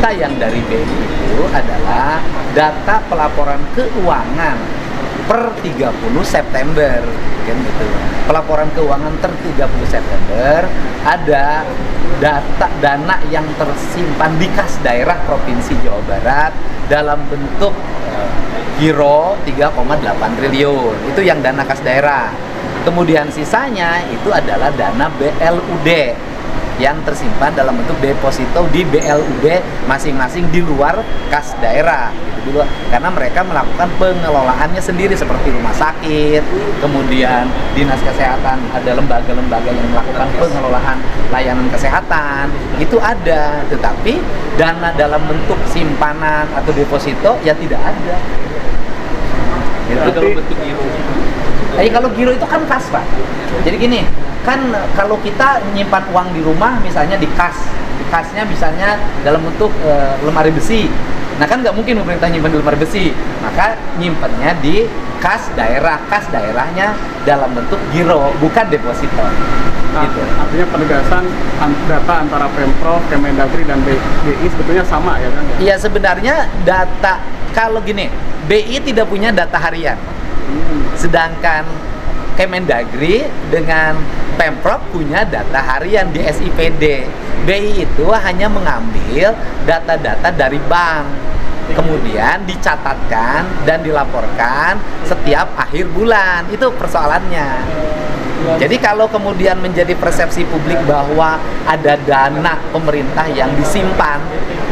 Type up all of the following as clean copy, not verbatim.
data yang dari BI itu adalah data pelaporan keuangan per 30 September kan gitu. Pelaporan keuangan per 30 September ada dana yang tersimpan di kas daerah Provinsi Jawa Barat dalam bentuk giro 3,8 triliun. Itu yang dana kas daerah. Kemudian sisanya itu adalah dana BLUD yang tersimpan dalam bentuk deposito di BLUD masing-masing di luar kas daerah gitu, di luar. Karena mereka melakukan pengelolaannya sendiri seperti rumah sakit, kemudian dinas kesehatan, ada lembaga-lembaga yang melakukan pengelolaan layanan kesehatan itu ada, tetapi dana dalam bentuk simpanan atau deposito ya tidak ada. Gitu. Kalau bentuk giro, Kalau giro itu kan kas, Pak. Jadi gini, kan kalau kita menyimpan uang di rumah misalnya di kasnya misalnya dalam bentuk lemari besi. Nah kan nggak mungkin pemerintah nyimpan di lemari besi, maka nyimpannya di kas daerahnya dalam bentuk giro, bukan deposito. Gitu. Artinya penegasan data antara Pemprov, Kemendagri dan BI sebetulnya sama ya kan? Iya sebenarnya data, kalau gini, BI tidak punya data harian, sedangkan Kemendagri dengan Pemprov punya data harian di SIPD. BI itu hanya mengambil data-data dari bank, kemudian dicatatkan dan dilaporkan setiap akhir bulan. Itu persoalannya. Jadi kalau kemudian menjadi persepsi publik bahwa ada dana pemerintah yang disimpan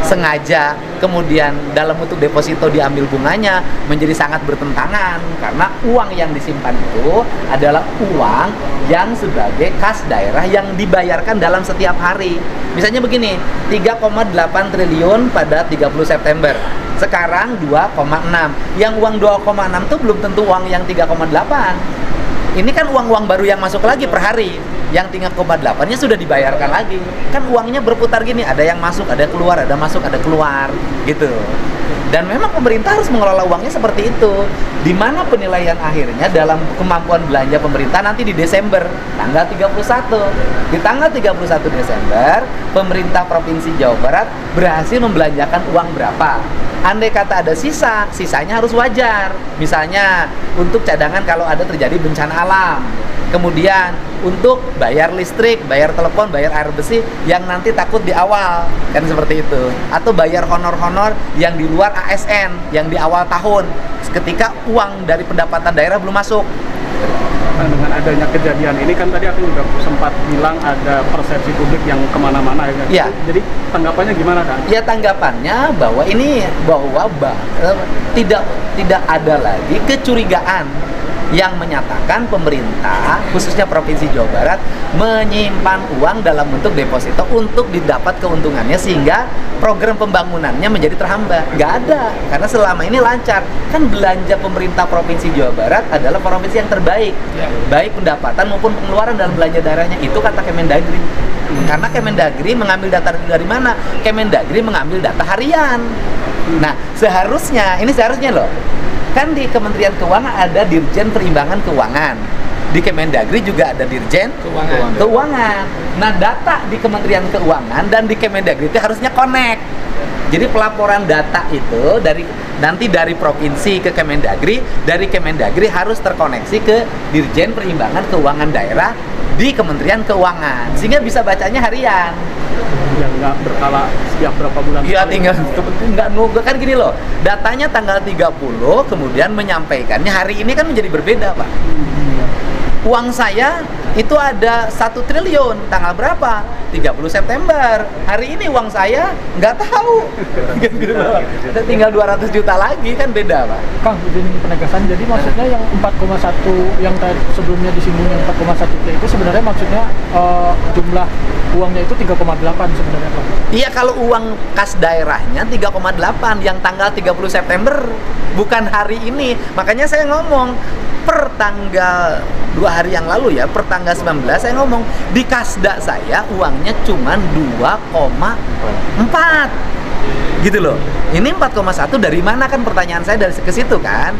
sengaja, kemudian dalam bentuk deposito diambil bunganya, menjadi sangat bertentangan. Karena uang yang disimpan itu adalah uang yang sebagai kas daerah yang dibayarkan dalam setiap hari. Misalnya begini, 3,8 triliun pada 30 September. Sekarang 2,6. Yang uang 2,6 itu belum tentu uang yang 3,8. Ini kan uang-uang baru yang masuk lagi per hari. Yang 3,8-nya sudah dibayarkan lagi. Kan uangnya berputar gini, ada yang masuk, ada yang keluar, ada masuk, ada keluar, gitu. Dan memang pemerintah harus mengelola uangnya seperti itu. Di mana penilaian akhirnya dalam kemampuan belanja pemerintah nanti di Desember, tanggal 31. Di tanggal 31 Desember, pemerintah Provinsi Jawa Barat berhasil membelanjakan uang berapa. Andai kata ada sisa, sisanya harus wajar. Misalnya untuk cadangan kalau ada terjadi bencana alam. Kemudian untuk bayar listrik, bayar telepon, bayar air bersih yang nanti takut di awal, kan seperti itu. Atau bayar honor-honor yang di luar ASN yang di awal tahun, ketika uang dari pendapatan daerah belum masuk. Nah, dengan adanya kejadian ini kan tadi aku juga sempat bilang ada persepsi publik yang kemana-mana ya kan? Ya. Jadi tanggapannya gimana kan? Ya tanggapannya bahwa tidak ada lagi kecurigaan yang menyatakan pemerintah, khususnya Provinsi Jawa Barat, menyimpan uang dalam bentuk deposito untuk didapat keuntungannya sehingga program pembangunannya menjadi terhambat. Nggak ada, karena selama ini lancar. Kan belanja pemerintah Provinsi Jawa Barat adalah provinsi yang terbaik, baik pendapatan maupun pengeluaran dalam belanja daerahnya. Itu kata Kemendagri. Karena Kemendagri mengambil data dari mana? Kemendagri mengambil data harian. Nah, seharusnya loh, kan di Kementerian Keuangan ada Dirjen Perimbangan Keuangan, di Kemendagri juga ada Dirjen Keuangan. Nah, data di Kementerian Keuangan dan di Kemendagri itu harusnya connect. Jadi pelaporan data itu nanti dari provinsi ke Kemendagri, dari Kemendagri harus terkoneksi ke Dirjen Perimbangan Keuangan Daerah di Kementerian Keuangan, sehingga bisa bacanya harian. Yang nggak berkala setiap berapa bulan. Iya, tinggal nggak nunggu kan gini loh. Datanya tanggal 30, kemudian menyampaikannya hari ini kan menjadi berbeda, Pak. Uang saya itu ada 1 triliun, tanggal berapa? 30 September. Hari ini uang saya nggak tahu. Tinggal 200 juta lagi, kan beda, Pak. Kang, izin penegasan. Jadi maksudnya yang 4,1 yang sebelumnya disinggung yang 4,1 T itu sebenarnya maksudnya jumlah uangnya itu 3,8 sebenarnya, Pak. Iya, kalau uang kas daerahnya 3,8 yang tanggal 30 September, bukan hari ini. Makanya saya ngomong per tanggal 2 hari yang lalu ya, per tanggal 19 saya ngomong di kasda saya uangnya cuma 2,4 gitu loh. Ini 4,1 dari mana, kan pertanyaan saya dari ke situ kan.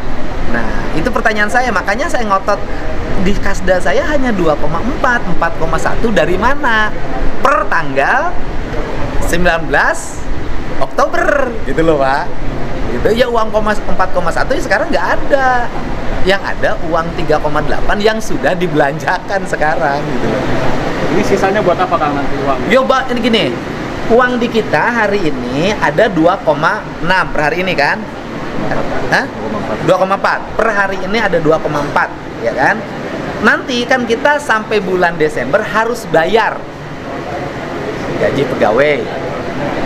Nah, itu pertanyaan saya, makanya saya ngotot di kasda saya hanya 2,4, 4,1 dari mana per tanggal 19 Oktober. gitu loh Pak. Gitu ya, uang 4,1 ya sekarang nggak ada. Yang ada uang 3,8 yang sudah dibelanjakan sekarang gitu loh. Ini sisanya buat apa Kang nanti uang? Yo Pak, ini gini, uang di kita hari ini ada 2,6 per hari ini kan? Hah? 2,4 per hari ini ada 2,4 ya kan? Nanti kan kita sampai bulan Desember harus bayar gaji pegawai,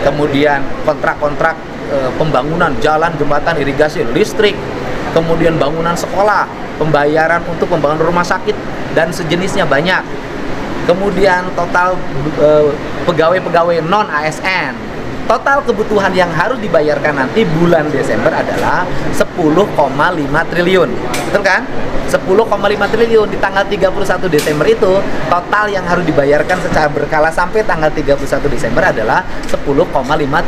kemudian kontrak-kontrak pembangunan jalan, jembatan, irigasi, listrik, kemudian bangunan sekolah, pembayaran untuk pembangunan rumah sakit dan sejenisnya banyak. Kemudian total pegawai-pegawai non ASN. Total kebutuhan yang harus dibayarkan nanti bulan Desember adalah 10,5 triliun. Betul kan? 10,5 triliun di tanggal 31 Desember itu total yang harus dibayarkan secara berkala sampai tanggal 31 Desember adalah 10,5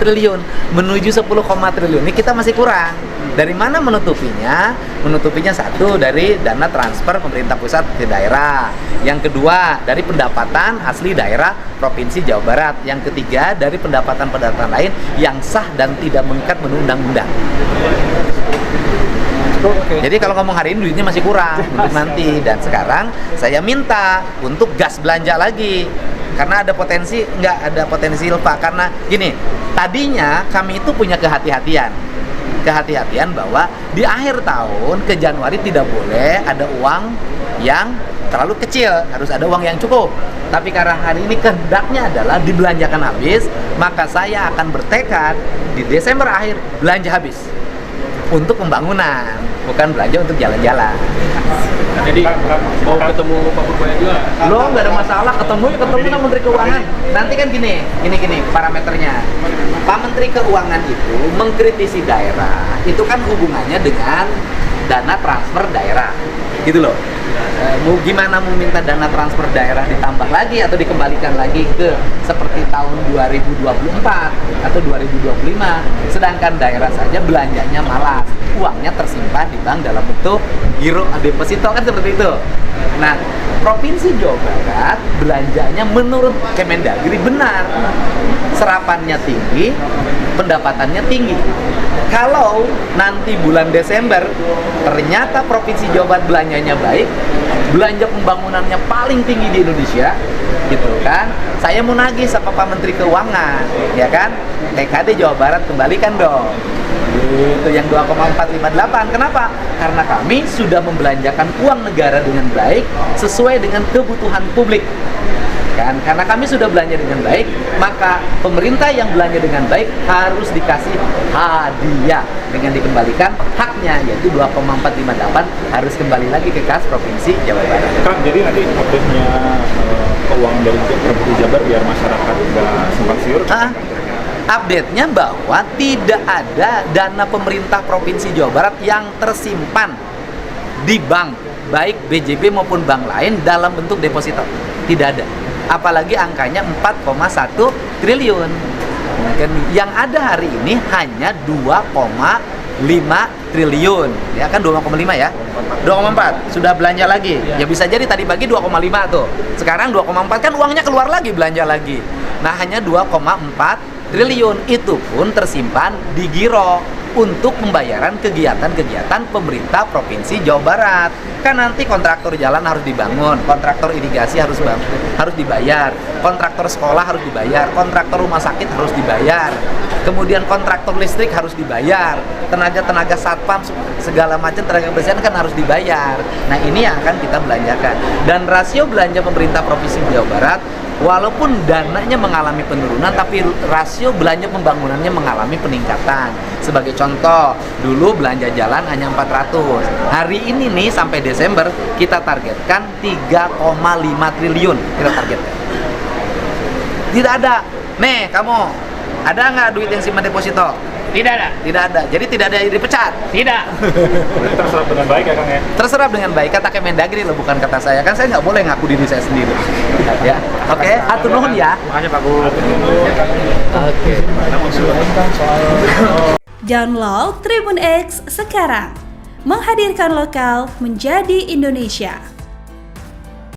triliun. Menuju 10, triliun ini kita masih kurang. Dari mana menutupinya? Menutupinya satu dari dana transfer pemerintah pusat ke daerah. Yang kedua dari pendapatan asli daerah Provinsi Jawa Barat. Yang ketiga dari pendapatan-pendapatan lain yang sah dan tidak mengikat menurut undang-undang. Jadi kalau ngomong hari ini duitnya masih kurang untuk nanti, dan sekarang saya minta untuk gas belanja lagi karena ada potensi, nggak ada potensi lupa. Karena gini, tadinya kami itu punya kehati-hatian bahwa di akhir tahun ke Januari tidak boleh ada uang yang terlalu kecil, harus ada uang yang cukup. Tapi karena hari ini kehendaknya adalah dibelanjakan habis, maka saya akan bertekad di Desember akhir belanja habis untuk pembangunan, bukan belanja untuk jalan-jalan. Jadi mau ketemu Pak Bukoya juga? Lo nggak ada masalah, ketemu sama Menteri Keuangan. Nanti kan gini parameternya. Pak Menteri Keuangan itu mengkritisi daerah, itu kan hubungannya dengan dana transfer daerah, gitu loh. Mau gimana mau minta dana transfer daerah ditambah lagi atau dikembalikan lagi ke seperti tahun 2024 atau 2025, sedangkan daerah saja belanjanya malas, uangnya tersimpan di bank dalam bentuk giro deposito, kan seperti itu. Nah, Provinsi Jawa Barat belanjanya menurut Kemendagri benar, serapannya tinggi, pendapatannya tinggi. Kalau nanti bulan Desember ternyata Provinsi Jawa Barat belanjanya baik, belanja pembangunannya paling tinggi di Indonesia, gitu kan? Saya mau nagih sama Pak Menteri Keuangan, ya kan? TKD Jawa Barat kembalikan dong. Itu yang 2,458. Kenapa? Karena kami sudah membelanjakan uang negara dengan baik sesuai dengan kebutuhan publik. Kan? Karena kami sudah belanja dengan baik, maka pemerintah yang belanja dengan baik harus dikasih hadiah dengan dikembalikan haknya, yaitu 2,458 harus kembali lagi ke kas Provinsi Jawa Barat. Kang, jadi nanti update-nya keuangan dari Provinsi Jabar biar masyarakat nggak simpang siur. Update-nya bahwa tidak ada dana pemerintah Provinsi Jawa Barat yang tersimpan di bank, baik BJB maupun bank lain dalam bentuk deposito. Tidak ada. Apalagi angkanya 4,1 triliun. Yang ada hari ini hanya 2,5 triliun. Ya kan 2,5 ya? 2,4 sudah belanja lagi. Ya bisa jadi tadi pagi 2,5 tuh. Sekarang 2,4 kan uangnya keluar lagi, belanja lagi. Nah, hanya 2,4 triliun itu pun tersimpan di giro untuk pembayaran kegiatan-kegiatan pemerintah Provinsi Jawa Barat. Kan nanti kontraktor jalan harus dibangun, kontraktor irigasi harus dibayar, kontraktor sekolah harus dibayar, kontraktor rumah sakit harus dibayar, kemudian kontraktor listrik harus dibayar, tenaga satpam segala macam tenaga kebersihan kan harus dibayar. Nah, ini yang akan kita belanjakan. Dan rasio belanja pemerintah Provinsi Jawa Barat, walaupun dananya mengalami penurunan, tapi rasio belanja pembangunannya mengalami peningkatan. Sebagai contoh, dulu belanja jalan hanya 400. Hari ini nih sampai Desember kita targetkan 3,5 triliun kita targetkan. Tidak ada. Nih, kamu ada nggak duit yang simpan deposito? Tidak ada. Tidak ada. Jadi tidak ada yang dipecat? Tidak. Terserap dengan baik ya Kang ya? Terserap dengan baik, kata Kemendagri loh, bukan kata saya. Kan saya nggak boleh ngaku diri saya sendiri. Ya. Oke, hatur nuhun ya. Makanya Pak Gu. Oke. Download Tribun X sekarang. Menghadirkan lokal menjadi Indonesia.